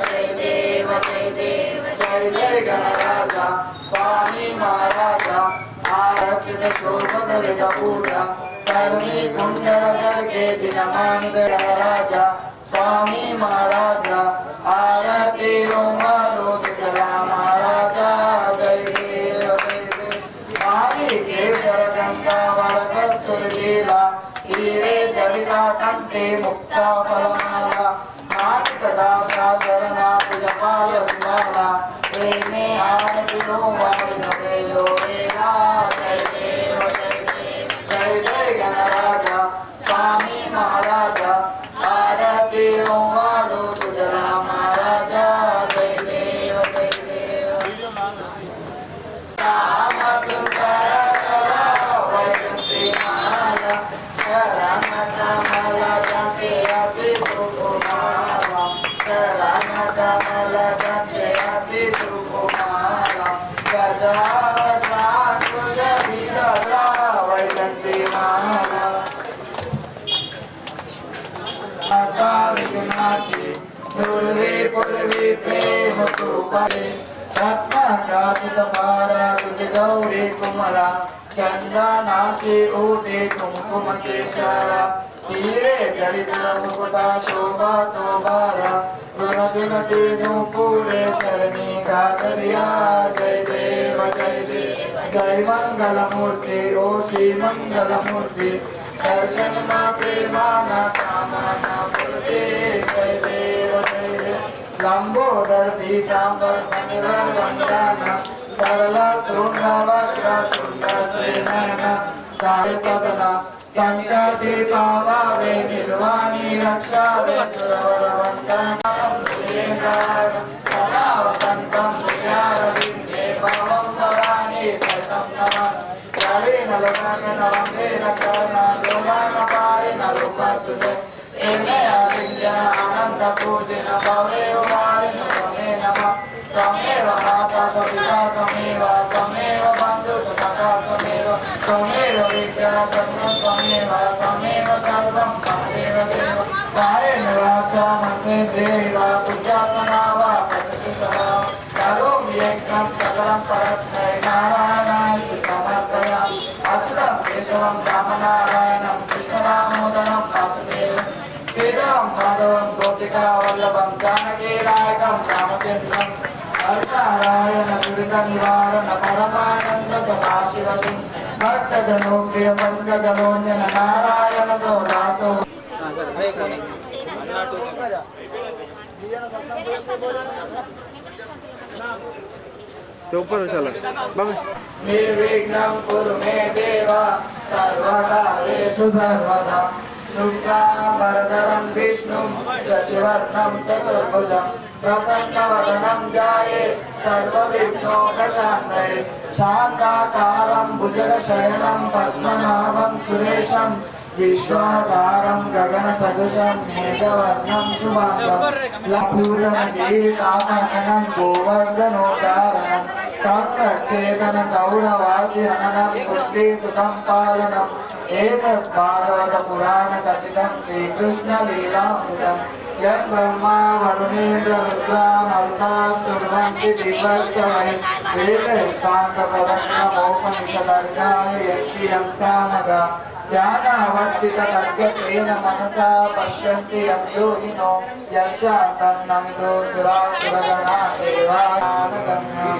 जय देव जय देव जय जय गणराजा स्वामी महाराजा आरक्षित शोभत विद पूजा कर्मी कुंडल के दिनमान गणराजा स्वामी महाराजा आरती जला महाराजा जय देव जय देव आदि केशर गंगा वरकस्तुर लीला हीरे जड़िता कंठे मुक्ता फलमाला नाटकदा शरणा पूजपाल द्वारा प्रेमे आरती वारी नवेलो वेला जय देव जय देव जय जय गणराजा स्वामी महाराजा आरती वालो तुझला महाराजा जय देव जय देव राम सुंदर वैजंती माला शरण कमल जते अति सुकुमार शरण कमल जते अति सुकुमार गजावताकुश विदला वैजंती माला माता विघ्नासी दुर्वे पुरवी प्रेम कृपाले रत्नाकाशित पारा तुझे गौरी कुमला चंदनाची ओटे कुमकुम केशरा हीरे जड़ित मुकुटा शोभा तो बारा गुण तेजो पूरे चरणी गादरिया जय देव जय देव जय मंगल मूर्ति ओ श्री मंगल मूर्ति दर्शन मात्रे माना कामना पूर्ति जय देव जय देव लंबोदर पीतांबर मणिवर वंदना सरल सुंदर तुंडना काय सदना संकटे पावावे निर्वाणी रक्षावे सुरवर वंदनम श्रीकारणं सदा वसंतं विद्यारविंदे भावं भवानी सततं नमः जय नलोकन नवंदे रक्षणा डोलान पाय नलोकतुजे एमे अविद्या अनंत पूजन भवे उमारिन तमे नमः तमेव माता पिता तमेव बंधु सखा तमेव विद्या तमेव सर्वं ममदेव देव कायेन वाचा मनसे देव पूजात्मना वा पठति सदा करोमि यज्ञं सकलं परस्मै नारायणाय समर्पयामि अच्युतं केशवं रामनारायणं कृष्णदामोदरं वासुदेवं श्रीधरं माधवं गोपिका वल्लभं जानकीनायकं रामचन्द्रं हरिनारायण दुरित निवारण परमानंद सदाशिव सिंह भक्तजनों प्रिय पंकजलोचन नारायण तो दासो ऊपर चला निर्विघ्नं कुरु मे देव सर्वकार्येषु सर्वदा शुक्लांबरधरं विष्णुं शशिवर्णं चतुर्भुजं प्रसन्नवदनं ध्याये सर्वविघ्नोपशान्तये शान्ताकारं भुजगशयनं पद्मनाभं सुरेशं विश्वाकारं गगनसदृशं मेघवर्णं शुभांगं लक्ष्मीकामननं गोवर्धनोदारणं तत्सच्छेदन गौरवादिहननं बुद्धिसुतं पालनम् एतत् भागवत पुराण कथितं श्रीकृष्णलीलामृतं यत् ब्रह्मा वरुणेन्द्र रुद्रा मरुताः शृण्वन्ति दिवश्चवै वेदैस्तान्तप्रदग्नमोपनिषदर्गाय यक्षियं सामगा ज्ञानावस्थिततद्गतेन मनसा पश्यन्ति यं योगिनो यस्यान्तन्नमिदो सुरासुरगणा देवानागम्या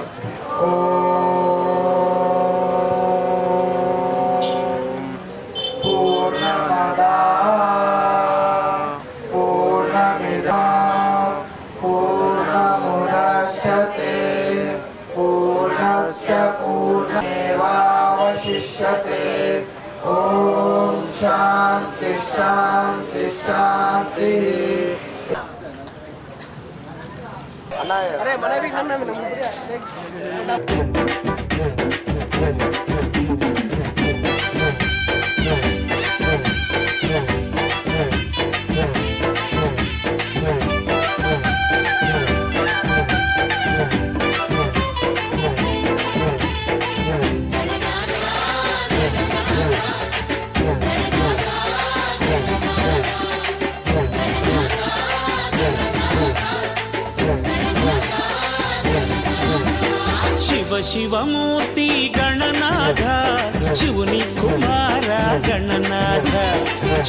पूर्णमुदच्यते पूर्णस्य पूर्णमेवावशिष्यते अरे मैंने भी खाना है शिव शिवमूर्ति गणनाथ शिवनी कुमार गणनाथ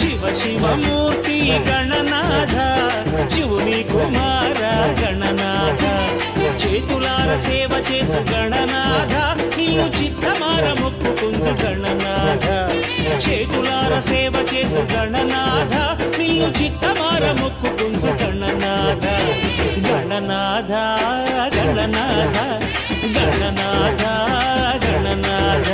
शिव शिवमूर्ति गणनाथ शिवनी कुमार गणनाथ చేతులార సేవ చేతు గణనాథ నిన్ను చిత్తమార మొక్కుకుందు గణనాథ చేతులార సేవ చేతు గణనాథ నిన్ను చిత్తమార మొక్కుకుందు గణనాథ గణనాథ గణనాథ గణనాథ గణనాథ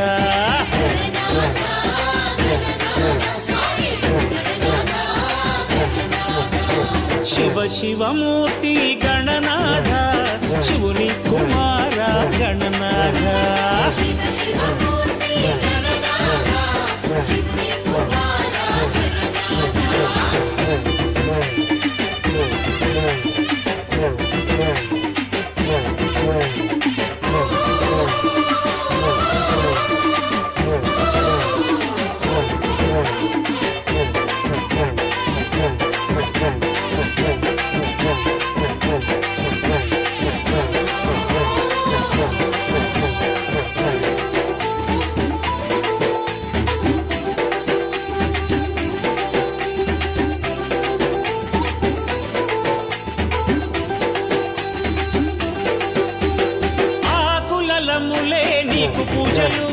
शिव शिवमूर्ति गणनाथ शिवनी कुमार गणनाथ ఆకులములే నీకు పూజలు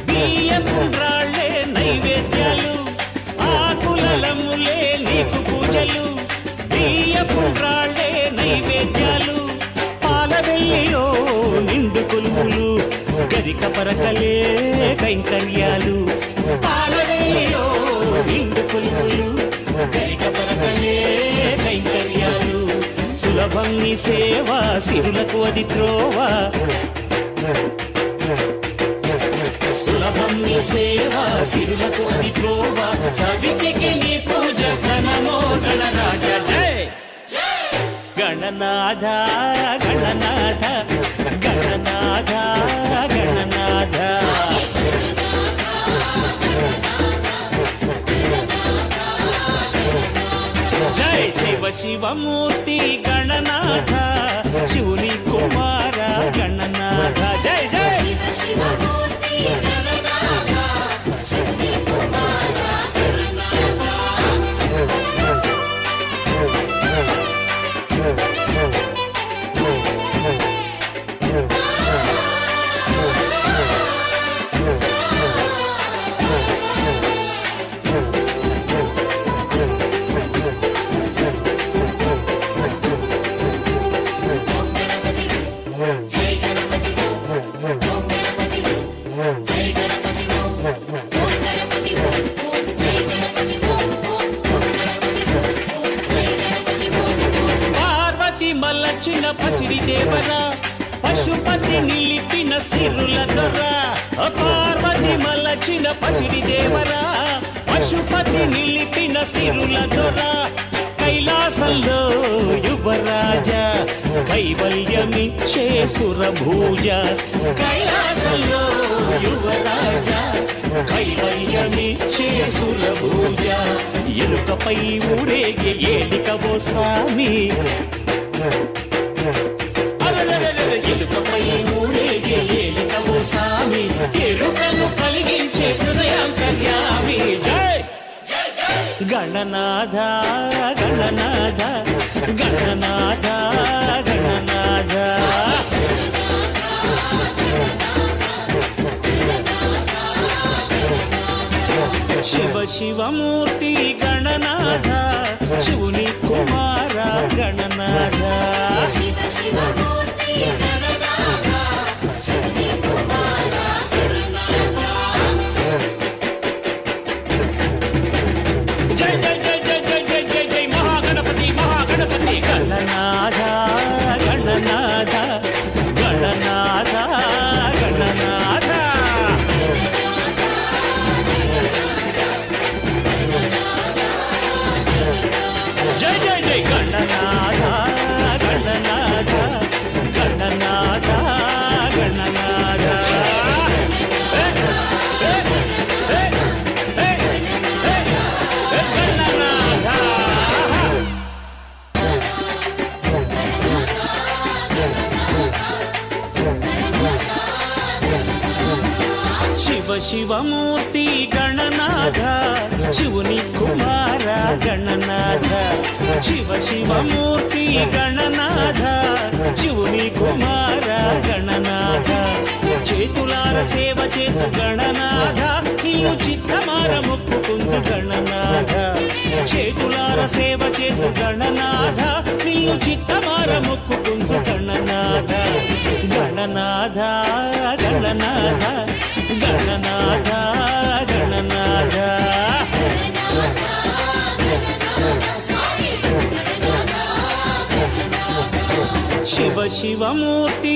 బియ్యపుండ్రాళ్ళే నైవేద్యాలు ఆకులములే నీకు పూజలు బియ్యపుండ్రాళ్ళే నైవేద్యాలు పాలవెల్లిలో నిండు కొలువులు గరిక పరకలే కైంకర్యాలు పాలవెల్లిలో నిండు కొలువులు గరిక పరకలే కైంకర్యాలు సులభం నీ సేవ సిరులకు అది త్రోవ సులభం నీ సేవ సిరులకు అది త్రోవ చవితికి నీ పూజ ఘనమో గణరాజ జై గణనాథ గణనాథ గణనాథ గణనాథ జై శివ శివమూర్తి గణనాథ శివుని కుమార గణనాథ జై జై పార్వతి మల్లచిన పసిడి దేవరా పశుపతి నిలిపిన సిరుల దొర పార్వతి మల్లచిన పసిడి దేవరా పశుపతి నిలిపిన సిరుల దొర కైలాసంలో యువరాజ కైవల్యమిచ్చే సురభూజ కైలాసంలో యువరాజ కైవల్యమిచ్చే సురభూజ ఎలుకపై ఊరేగే ఏలికవో స్వామి ఎలుకపై ఊరేగే ఏలికవో స్వామి ఎరుకను కలిగించే హృదయాంతర్యామి జై గణనాథ గణనాథ గణనాథ గణనాథ శివ శివమూర్తి గణనాథ శివుని కుమార గణనాథ జై జై జై జై జై జై జై జై మహాగణపతి మహాగణపతి గణనాథ గణనాథ శివ శివమూర్తి గణనాథ శివుని కుమార గణనాథ శివ శివమూర్తి గణనాథ శివుని కుమార గణనాథ చేతులార సేవ చేతు గణనాథ ఇల్లు చిత్తమార మొక్కుకుందు గణనాథ చేతులార సేవ చేతు గణనాథ ఇల్లు చిత్తమార మొక్కుకుందు గణనాథ గణనాథ గణనాథ గణనాథ గణనాథ శివ శివమూర్తి